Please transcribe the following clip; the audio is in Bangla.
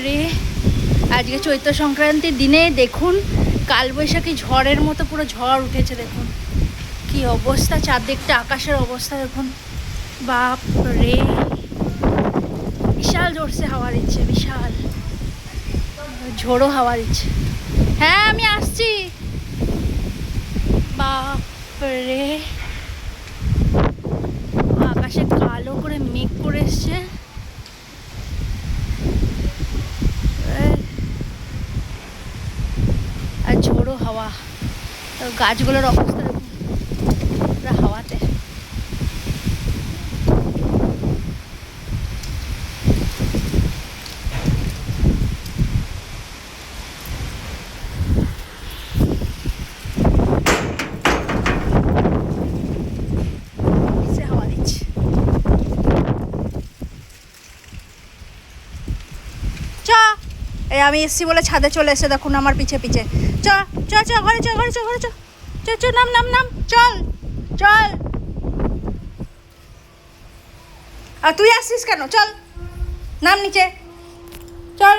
রে, আজকে চৈত্র সংক্রান্তির দিনে দেখুন কালবৈশাখী ঝড়ের মতো পুরো ঝড় উঠেছে। দেখুন কি অবস্থা, চারদিকটা আকাশের অবস্থা দেখুন। বাপ রে, বিশাল জোরসে হাওয়া দিচ্ছে, বিশাল ঝোড়ো হাওয়া দিচ্ছে। হ্যাঁ আমি আসছি। বাপ রে, আকাশে কালো করে মেঘ করে এসছে। আর ঝোড়ো হাওয়া, গাছগুলোর অবস্থা দেখুন পুরো হাওয়াতে। হাওয়া দিচ্ছে। চ, এই আমি এসছি বলে ছাদে চলে এসে দেখুন আমার পিছে পিছে। চ চ চ, ঘরে চ, ঘরে চ, ঘরে চ, চ চ, নাম নাম নাম, চল চল। আর তুই আসছিস কেন? চল নাম নিচে, চল।